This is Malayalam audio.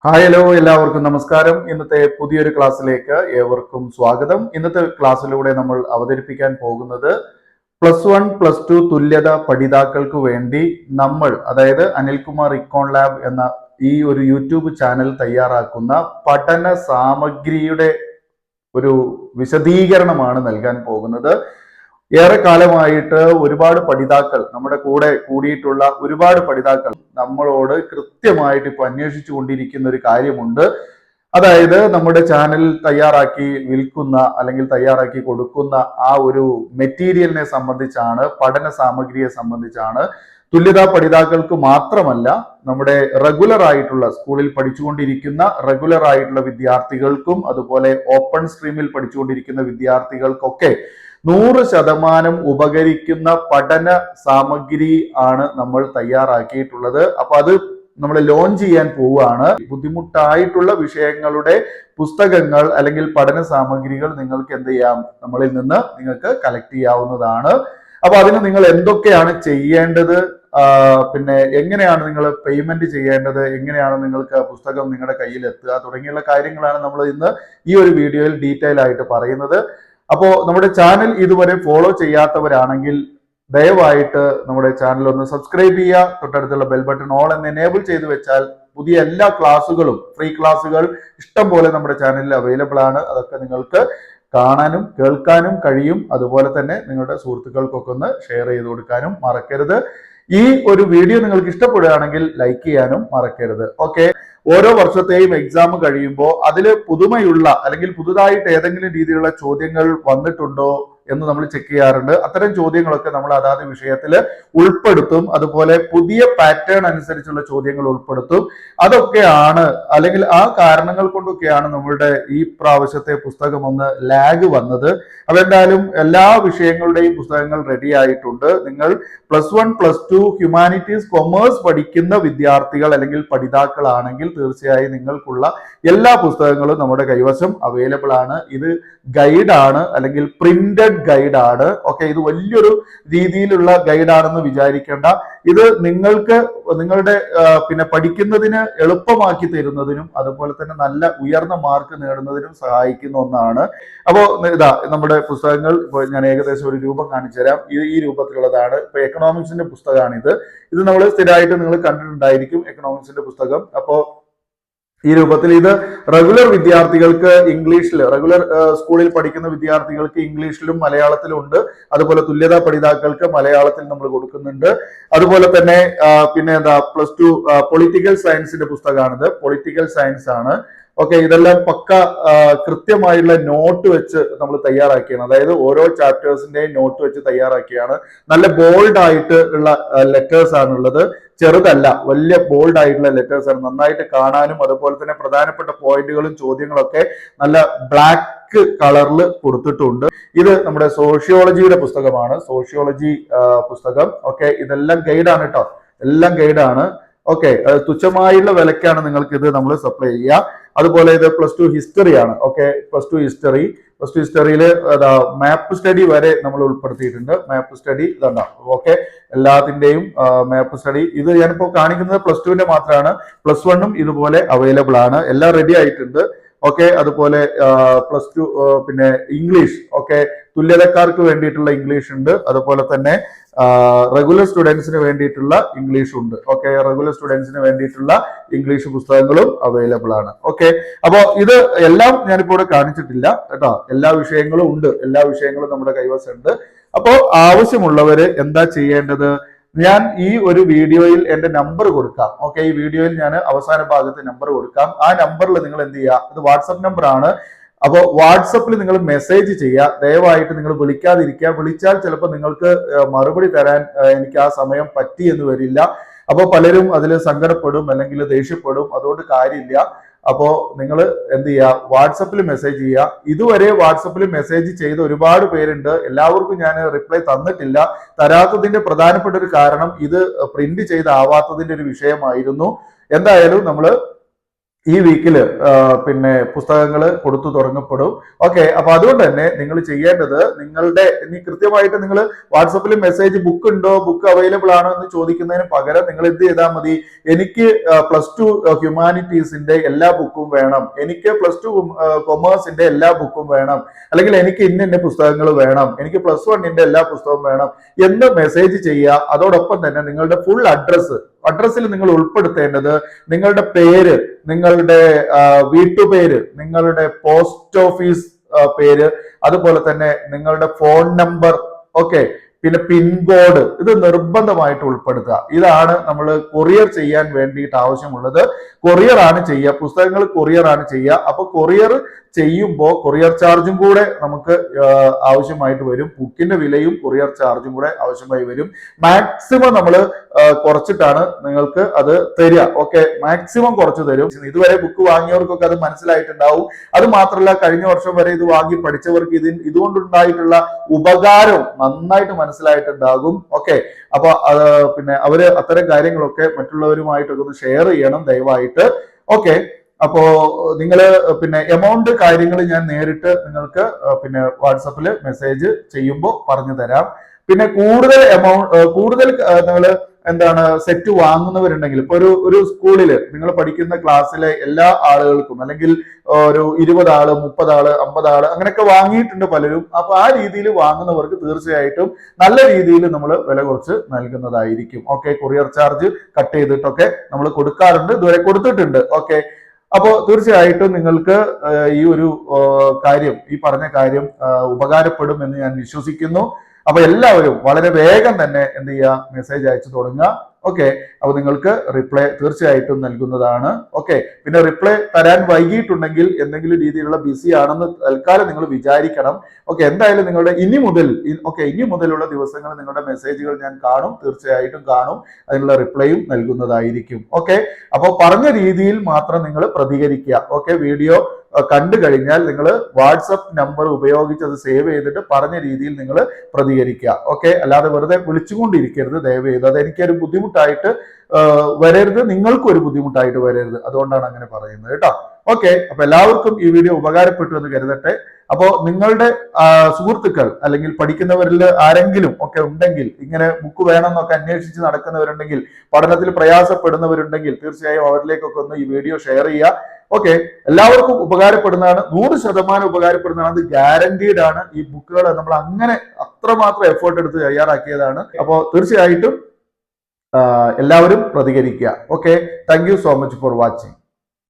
ഹായ് ഹലോ എല്ലാവർക്കും നമസ്കാരം. ഇന്നത്തെ പുതിയൊരു ക്ലാസ്സിലേക്ക് ഏവർക്കും സ്വാഗതം. ഇന്നത്തെ ക്ലാസ്സിലൂടെ നമ്മൾ അവതരിപ്പിക്കാൻ പോകുന്നത് +1 +2 തുല്യത പഠിതാക്കൾക്ക് വേണ്ടി നമ്മൾ അതായത് അനിൽകുമാർ ഇക്കോൺ ലാബ് എന്ന ഈ ഒരു യൂട്യൂബ് ചാനൽ തയ്യാറാക്കുന്ന പഠന സാമഗ്രിയുടെ ഒരു വിശദീകരണമാണ് നൽകാൻ പോകുന്നത്. ഏറെ കാലമായിട്ട് ഒരുപാട് പഠിതാക്കൾ നമ്മുടെ കൂടെ കൂടിയിട്ടുള്ള ഒരുപാട് പഠിതാക്കൾ നമ്മളോട് കൃത്യമായിട്ട് ഇപ്പൊ അന്വേഷിച്ചു കൊണ്ടിരിക്കുന്ന ഒരു കാര്യമുണ്ട്. അതായത് നമ്മുടെ ചാനൽ തയ്യാറാക്കി വിൽക്കുന്ന അല്ലെങ്കിൽ തയ്യാറാക്കി കൊടുക്കുന്ന ആ ഒരു മെറ്റീരിയലിനെ സംബന്ധിച്ചാണ്, പഠന സാമഗ്രിയെ സംബന്ധിച്ചാണ്. തുല്യതാ പഠിതാക്കൾക്ക് മാത്രമല്ല, നമ്മുടെ റെഗുലർ ആയിട്ടുള്ള സ്കൂളിൽ പഠിച്ചുകൊണ്ടിരിക്കുന്ന റെഗുലർ ആയിട്ടുള്ള വിദ്യാർത്ഥികൾക്കും അതുപോലെ ഓപ്പൺ സ്ട്രീമിൽ പഠിച്ചുകൊണ്ടിരിക്കുന്ന വിദ്യാർത്ഥികൾക്കൊക്കെ 100% ഉപകരിക്കുന്ന പഠന സാമഗ്രി ആണ് നമ്മൾ തയ്യാറാക്കിയിട്ടുള്ളത്. അപ്പൊ അത് നമ്മൾ ലോഞ്ച് ചെയ്യാൻ പോവുകയാണ്. ബുദ്ധിമുട്ടായിട്ടുള്ള വിഷയങ്ങളുടെ പുസ്തകങ്ങൾ അല്ലെങ്കിൽ പഠന സാമഗ്രികൾ നിങ്ങൾക്ക് എന്ത് ചെയ്യാം, നമ്മളിൽ നിന്ന് നിങ്ങൾക്ക് കളക്ട് ചെയ്യാവുന്നതാണ്. അപ്പൊ അതിന് നിങ്ങൾ എന്തൊക്കെയാണ് ചെയ്യേണ്ടത്, പിന്നെ എങ്ങനെയാണ് നിങ്ങൾ പേയ്മെന്റ് ചെയ്യേണ്ടത്, എങ്ങനെയാണ് നിങ്ങൾക്ക് പുസ്തകം നിങ്ങളുടെ കയ്യിൽ എത്തുക തുടങ്ങിയുള്ള കാര്യങ്ങളാണ് നമ്മൾ ഇന്ന് ഈ ഒരു വീഡിയോയിൽ ഡീറ്റെയിൽ ആയിട്ട് പറയുന്നത്. അപ്പോ നമ്മുടെ ചാനൽ ഇതുവരെ ഫോളോ ചെയ്യാത്തവരാണെങ്കിൽ ദയവായിട്ട് നമ്മുടെ ചാനൽ ഒന്ന് സബ്സ്ക്രൈബ് ചെയ്യുക. തൊട്ടടുത്തുള്ള ബെൽ ബട്ടൺ ഓൾ എന്ന് എനേബിൾ ചെയ്തു വെച്ചാൽ പുതിയ എല്ലാ ക്ലാസ്സുകളും, ഫ്രീ ക്ലാസ്സുകൾ ഇഷ്ടം പോലെ നമ്മുടെ ചാനലിൽ അവൈലബിൾ ആണ്. അതൊക്കെ നിങ്ങൾക്ക് കാണാനും കേൾക്കാനും കഴിയും. അതുപോലെ തന്നെ നിങ്ങളുടെ സുഹൃത്തുക്കൾക്കൊക്കെ ഒന്ന് ഷെയർ ചെയ്ത് കൊടുക്കാനും മറക്കരുത്. ഈ ഒരു വീഡിയോ നിങ്ങൾക്ക് ഇഷ്ടപ്പെടുകയാണെങ്കിൽ ലൈക്ക് ചെയ്യാനും മറക്കരുത്. ഓക്കെ, ഓരോ വർഷത്തെയും എക്സാം കഴിയുമ്പോൾ അതിൽ പുതുമയുള്ള അല്ലെങ്കിൽ പുതുതായിട്ട് ഏതെങ്കിലും രീതിയിലുള്ള ചോദ്യങ്ങൾ വന്നിട്ടുണ്ടോ എന്ന് നമ്മൾ ചെക്ക് ചെയ്യാറുണ്ട്. അത്തരം ചോദ്യങ്ങളൊക്കെ നമ്മൾ അതാത് വിഷയത്തിൽ ഉൾപ്പെടുത്തും. അതുപോലെ പുതിയ പാറ്റേൺ അനുസരിച്ചുള്ള ചോദ്യങ്ങൾ ഉൾപ്പെടുത്തും. അതൊക്കെയാണ്, അല്ലെങ്കിൽ ആ കാരണങ്ങൾ കൊണ്ടൊക്കെയാണ് നമ്മളുടെ ഈ പ്രാവശ്യത്തെ പുസ്തകം ഒന്ന് ലാഗ് വന്നത്. അതെന്തായാലും എല്ലാ വിഷയങ്ങളുടെയും പുസ്തകങ്ങൾ റെഡി ആയിട്ടുണ്ട്. നിങ്ങൾ +1 +2 ഹ്യൂമാനിറ്റീസ് കൊമേഴ്സ് പഠിക്കുന്ന വിദ്യാർത്ഥികൾ അല്ലെങ്കിൽ പഠിതാക്കളാണെങ്കിൽ തീർച്ചയായും നിങ്ങൾക്കുള്ള എല്ലാ പുസ്തകങ്ങളും നമ്മുടെ കൈവശം അവൈലബിൾ ആണ്. ഇത് ഗൈഡാണ് അല്ലെങ്കിൽ പ്രിന്റഡ് ഗൈഡാണ്. ഓക്കെ, ഇത് വലിയൊരു രീതിയിലുള്ള ഗൈഡാണെന്ന് വിചാരിക്കേണ്ട. ഇത് നിങ്ങൾക്ക് നിങ്ങളുടെ പിന്നെ പഠിക്കുന്നതിന് എളുപ്പമാക്കി തരുന്നതിനും അതുപോലെ തന്നെ നല്ല ഉയർന്ന മാർക്ക് നേടുന്നതിനും സഹായിക്കുന്ന ഒന്നാണ്. അപ്പോൾ ഇതാ നമ്മുടെ പുസ്തകങ്ങൾ ഇപ്പോൾ ഞാൻ ഏകദേശം ഒരു രൂപം കാണിച്ചു തരാം. ഈ രൂപത്തിലുള്ളതാണ്. ഇപ്പൊ എക്കണോമിക്സിന്റെ പുസ്തകമാണ് ഇത് നമ്മൾ സ്ഥിരമായിട്ട് നിങ്ങൾ കണ്ടിട്ടുണ്ടായിരിക്കും, എക്കണോമിക്സിന്റെ പുസ്തകം. അപ്പോ ഈ രൂപത്തിൽ ഇത് റെഗുലർ വിദ്യാർത്ഥികൾക്ക് ഇംഗ്ലീഷിൽ, റെഗുലർ സ്കൂളിൽ പഠിക്കുന്ന വിദ്യാർത്ഥികൾക്ക് ഇംഗ്ലീഷിലും മലയാളത്തിലും ഉണ്ട്. അതുപോലെ തുല്യതാ പഠിതാക്കൾക്ക് മലയാളത്തിൽ നമ്മൾ കൊടുക്കുന്നുണ്ട്. അതുപോലെ തന്നെ പിന്നെ എന്താ +2 പൊളിറ്റിക്കൽ സയൻസിന്റെ പുസ്തകമാണിത്. പൊളിറ്റിക്കൽ സയൻസ് ആണ്. ഓക്കെ, ഇതെല്ലാം പക്ക കൃത്യമായുള്ള നോട്ട് വെച്ച് നമ്മൾ തയ്യാറാക്കിയാണ്. അതായത് ഓരോ ചാപ്റ്റേഴ്സിന്റെയും നോട്ട് വെച്ച് തയ്യാറാക്കിയാണ്. നല്ല ബോൾഡ് ആയിട്ട് ഉള്ള ലെറ്റേഴ്സ് ആണുള്ളത്. ചെറുതല്ല, വലിയ ബോൾഡ് ആയിട്ടുള്ള ലെറ്റേഴ്സ് ആണ്. നന്നായിട്ട് കാണാനും അതുപോലെ തന്നെ പ്രധാനപ്പെട്ട പോയിന്റുകളും ചോദ്യങ്ങളൊക്കെ നല്ല ബ്ലാക്ക് കളറിൽ കൊടുത്തിട്ടുണ്ട്. ഇത് നമ്മുടെ സോഷ്യോളജിയുടെ പുസ്തകമാണ്, സോഷ്യോളജി പുസ്തകം. ഓക്കെ, ഇതെല്ലാം ഗൈഡാണ് കേട്ടോ, എല്ലാം ഗൈഡാണ്. ഓക്കെ, തുച്ഛമായുള്ള വിലക്കാണ് നിങ്ങൾക്ക് ഇത് നമ്മൾ സപ്ലൈ ചെയ്യുക. അതുപോലെ ഇത് +2 ഹിസ്റ്ററി ആണ്. Okay, +2 history. +2 ഹിസ്റ്ററിയിൽ മാപ്പ് സ്റ്റഡി വരെ നമ്മൾ ഉൾപ്പെടുത്തിയിട്ടുണ്ട്. മാപ്പ് സ്റ്റഡി ഇതുണ്ടോ. ഓക്കെ, എല്ലാത്തിന്റെയും മാപ്പ് സ്റ്റഡി. ഇത് ഞാനിപ്പോ കാണിക്കുന്നത് +2ന്റെ മാത്രമാണ്. +1ഉം ഇതുപോലെ അവൈലബിൾ ആണ്. എല്ലാം റെഡി ആയിട്ടുണ്ട്. ഓക്കെ, അതുപോലെ +2 പിന്നെ ഇംഗ്ലീഷ്. ഓക്കെ, തുല്യതക്കാർക്ക് വേണ്ടിയിട്ടുള്ള ഇംഗ്ലീഷ് ഉണ്ട്. അതുപോലെ തന്നെ റെഗുലർ സ്റ്റുഡൻസിന് വേണ്ടിയിട്ടുള്ള ഇംഗ്ലീഷ് ഉണ്ട്. ഓക്കെ, റെഗുലർ സ്റ്റുഡൻസിന് വേണ്ടിയിട്ടുള്ള ഇംഗ്ലീഷ് പുസ്തകങ്ങളും അവൈലബിൾ ആണ്. ഓക്കെ, അപ്പോ ഇത് എല്ലാം ഞാനിപ്പോ ഇവിടെ കാണിച്ചിട്ടില്ല കേട്ടോ. എല്ലാ വിഷയങ്ങളും ഉണ്ട്, എല്ലാ വിഷയങ്ങളും നമ്മുടെ കൈവശമുണ്ട്. അപ്പോ ആവശ്യമുള്ളവര് എന്താ ചെയ്യേണ്ടത്, ഞാൻ ഈ ഒരു വീഡിയോയിൽ എന്റെ നമ്പർ കൊടുക്കാം. ഓക്കെ, ഈ വീഡിയോയിൽ ഞാൻ അവസാന ഭാഗത്ത് നമ്പർ കൊടുക്കാം. ആ നമ്പറിൽ നിങ്ങൾ എന്ത് ചെയ്യുക, ഇത് വാട്സപ്പ് നമ്പർ ആണ്. അപ്പോൾ വാട്സപ്പിൽ നിങ്ങൾ മെസ്സേജ് ചെയ്യുക. ദയവായിട്ട് നിങ്ങൾ വിളിക്കാതിരിക്കുക. വിളിച്ചാൽ ചിലപ്പോൾ നിങ്ങൾക്ക് മറുപടി തരാൻ എനിക്ക് ആ സമയം പറ്റി എന്ന് വരില്ല. അപ്പോൾ പലരും അതിൽ സങ്കടപ്പെടും അല്ലെങ്കിൽ ദേഷ്യപ്പെടും. അതുകൊണ്ട് കാര്യമില്ല. അപ്പോ നിങ്ങൾ എന്ത് ചെയ്യുക, വാട്സപ്പിൽ മെസ്സേജ് ചെയ്യുക. ഇതുവരെ വാട്സപ്പിൽ മെസ്സേജ് ചെയ്ത ഒരുപാട് പേരുണ്ട്. എല്ലാവർക്കും ഞാൻ റിപ്ലൈ തന്നിട്ടില്ല. തരാത്തതിന്റെ പ്രധാനപ്പെട്ട ഒരു കാരണം ഇത് പ്രിന്റ് ചെയ്താവാത്തതിന്റെ ഒരു വിഷയമായിരുന്നു. എന്തായാലും നമ്മൾ ഈ വീക്കില് പിന്നെ പുസ്തകങ്ങൾ കൊടുത്തു തുടങ്ങപ്പെടും. ഓക്കെ, അപ്പൊ അതുകൊണ്ട് തന്നെ നിങ്ങൾ ചെയ്യേണ്ടത് നിങ്ങളുടെ ഇനി കൃത്യമായിട്ട് നിങ്ങൾ വാട്സപ്പിൽ മെസ്സേജ് ബുക്ക് ഉണ്ടോ, ബുക്ക് അവൈലബിൾ ആണോ എന്ന് ചോദിക്കുന്നതിന് പകരം നിങ്ങൾ എന്ത് ചെയ്താൽ മതി, എനിക്ക് +2 ഹ്യൂമാനിറ്റീസിന്റെ എല്ലാ ബുക്കും വേണം, എനിക്ക് +2 കൊമേഴ്സിന്റെ എല്ലാ ബുക്കും വേണം, അല്ലെങ്കിൽ എനിക്ക് ഇന്ന പുസ്തകങ്ങൾ വേണം, എനിക്ക് +1 എല്ലാ പുസ്തകവും വേണം എന്ന് മെസ്സേജ് ചെയ്യുക. അതോടൊപ്പം തന്നെ നിങ്ങളുടെ ഫുൾ അഡ്രസ്സിൽ നിങ്ങൾ ഉൾപ്പെടുത്തേണ്ടത് നിങ്ങളുടെ പേര്, നിങ്ങളുടെ വീട്ടുപേര്, നിങ്ങളുടെ പോസ്റ്റ് ഓഫീസ് പേര്, അതുപോലെ തന്നെ നിങ്ങളുടെ ഫോൺ നമ്പർ, ഓക്കെ, പിന്നെ പിൻകോഡ്, ഇത് നിർബന്ധമായിട്ട് ഉൾപ്പെടുത്തുക. ഇതാണ് നമ്മൾ കൊറിയർ ചെയ്യാൻ വേണ്ടിയിട്ട് ആവശ്യമുള്ളത്. കൊറിയർ ആണ് ചെയ്യുക, പുസ്തകങ്ങൾ കൊറിയർ ആണ് ചെയ്യുക. അപ്പൊ കൊറിയർ ചെയ്യുമ്പോൾ കൊറിയർ ചാർജും കൂടെ നമുക്ക് ആവശ്യമായിട്ട് വരും. ബുക്കിന്റെ വിലയും കൊറിയർ ചാർജും കൂടെ ആവശ്യമായി വരും. മാക്സിമം നമ്മൾ കുറച്ചിട്ടാണ് നിങ്ങൾക്ക് അത് തരിക. ഓക്കെ, മാക്സിമം കുറച്ച് തരും. ഇതുവരെ ബുക്ക് വാങ്ങിയവർക്കൊക്കെ അത് മനസ്സിലായിട്ടുണ്ടാവും. അത് മാത്രമല്ല, കഴിഞ്ഞ വർഷം വരെ ഇത് വാങ്ങി പഠിച്ചവർക്ക് ഇതുകൊണ്ടുണ്ടായിട്ടുള്ള ഉപകാരം നന്നായിട്ട് മനസ്സിലായിട്ടുണ്ടാകും. ഓക്കെ, അപ്പൊ പിന്നെ അവര് അത്തരം കാര്യങ്ങളൊക്കെ മറ്റുള്ളവരുമായിട്ടൊക്കെ ഒന്ന് ഷെയർ ചെയ്യണം ദയവായിട്ട്. ഓക്കെ, അപ്പോ നിങ്ങള് പിന്നെ എമൗണ്ട് കാര്യങ്ങൾ ഞാൻ നേരിട്ട് നിങ്ങൾക്ക് പിന്നെ വാട്സപ്പിൽ മെസ്സേജ് ചെയ്യുമ്പോൾ പറഞ്ഞു തരാം. പിന്നെ കൂടുതൽ നിങ്ങൾ എന്താണ് സെറ്റ് വാങ്ങുന്നവരുണ്ടെങ്കിൽ, ഇപ്പൊ ഒരു സ്കൂളില് നിങ്ങൾ പഠിക്കുന്ന ക്ലാസ്സിലെ എല്ലാ ആളുകൾക്കും, അല്ലെങ്കിൽ ഒരു 20 ആള് 30 ആള് 50 ആള് അങ്ങനെയൊക്കെ വാങ്ങിയിട്ടുണ്ട് പലരും. അപ്പൊ ആ രീതിയിൽ വാങ്ങുന്നവർക്ക് തീർച്ചയായിട്ടും നല്ല രീതിയിൽ നമ്മൾ വില കുറച്ച് നൽകുന്നതായിരിക്കും. ഓക്കെ, കൊറിയർ ചാർജ് കട്ട് ചെയ്തിട്ടൊക്കെ നമ്മൾ കൊടുക്കാറുണ്ട്, ഇതുവരെ കൊടുത്തിട്ടുണ്ട്. ഓക്കെ, അപ്പോ തീർച്ചയായിട്ടും നിങ്ങൾക്ക് ഈ ഒരു കാര്യം, ഈ പറഞ്ഞ കാര്യം ഉപകാരപ്പെടും എന്ന് ഞാൻ വിശ്വസിക്കുന്നു. അപ്പൊ എല്ലാവരും വളരെ വേഗം തന്നെ എന്ത് ചെയ്യുക, മെസ്സേജ് അയച്ചു തുടങ്ങുക. ഓക്കെ, അപ്പൊ നിങ്ങൾക്ക് റിപ്ലൈ തീർച്ചയായിട്ടും നൽകുന്നതാണ്. ഓക്കെ, പിന്നെ റിപ്ലൈ തരാൻ വൈകിട്ടുണ്ടെങ്കിൽ എന്തെങ്കിലും രീതിയിലുള്ള ബിസി ആണെന്ന് തൽക്കാലം നിങ്ങൾ വിചാരിക്കണം. ഓക്കെ, എന്തായാലും നിങ്ങളുടെ ഇനി മുതലുള്ള ദിവസങ്ങൾ നിങ്ങളുടെ മെസ്സേജുകൾ ഞാൻ കാണും, തീർച്ചയായിട്ടും കാണും, അതിനുള്ള റിപ്ലൈയും നൽകുന്നതായിരിക്കും. ഓക്കെ, അപ്പോൾ പറഞ്ഞ രീതിയിൽ മാത്രം നിങ്ങൾ പ്രതികരിക്കുക. ഓക്കെ, വീഡിയോ കണ്ടു കഴിഞ്ഞാൽ നിങ്ങൾ വാട്സപ്പ് നമ്പർ ഉപയോഗിച്ച് അത് സേവ് ചെയ്തിട്ട് പറഞ്ഞ രീതിയിൽ നിങ്ങൾ പ്രതികരിക്കുക. ഓക്കെ, അല്ലാതെ വെറുതെ വിളിച്ചുകൊണ്ടിരിക്കരുത് ദയവ് ചെയ്ത്. അത് എനിക്കൊരു ബുദ്ധിമുട്ടായിട്ട് വരരുത്, നിങ്ങൾക്കും ഒരു ബുദ്ധിമുട്ടായിട്ട് വരരുത്, അതുകൊണ്ടാണ് അങ്ങനെ പറയുന്നത് കേട്ടോ. ഓക്കെ, അപ്പൊ എല്ലാവർക്കും ഈ വീഡിയോ ഉപകാരപ്പെട്ടു എന്ന് കരുതട്ടെ. അപ്പോ നിങ്ങളുടെ സുഹൃത്തുക്കൾ അല്ലെങ്കിൽ പഠിക്കുന്നവരിൽ ആരെങ്കിലും ഒക്കെ ഉണ്ടെങ്കിൽ, ഇങ്ങനെ ബുക്ക് വേണമെന്നൊക്കെ അന്വേഷിച്ച് നടക്കുന്നവരുണ്ടെങ്കിൽ, പഠനത്തിൽ പ്രയാസപ്പെടുന്നവരുണ്ടെങ്കിൽ, തീർച്ചയായും അവരിലേക്കൊക്കെ ഒന്ന് ഈ വീഡിയോ ഷെയർ ചെയ്യുക. ഓക്കെ, എല്ലാവർക്കും ഉപകാരപ്പെടുന്നതാണ്, 100% ഉപകാരപ്പെടുന്നതാണ്, അത് ഗ്യാരണ്ടീഡ് ആണ്. ഈ ബുക്കുകൾ നമ്മൾ അങ്ങനെ അത്രമാത്രം എഫേർട്ട് എടുത്ത് തയ്യാറാക്കിയതാണ്. അപ്പോൾ തീർച്ചയായിട്ടും എല്ലാവരും പ്രതികരിക്കുക. Okay, thank you so much for watching.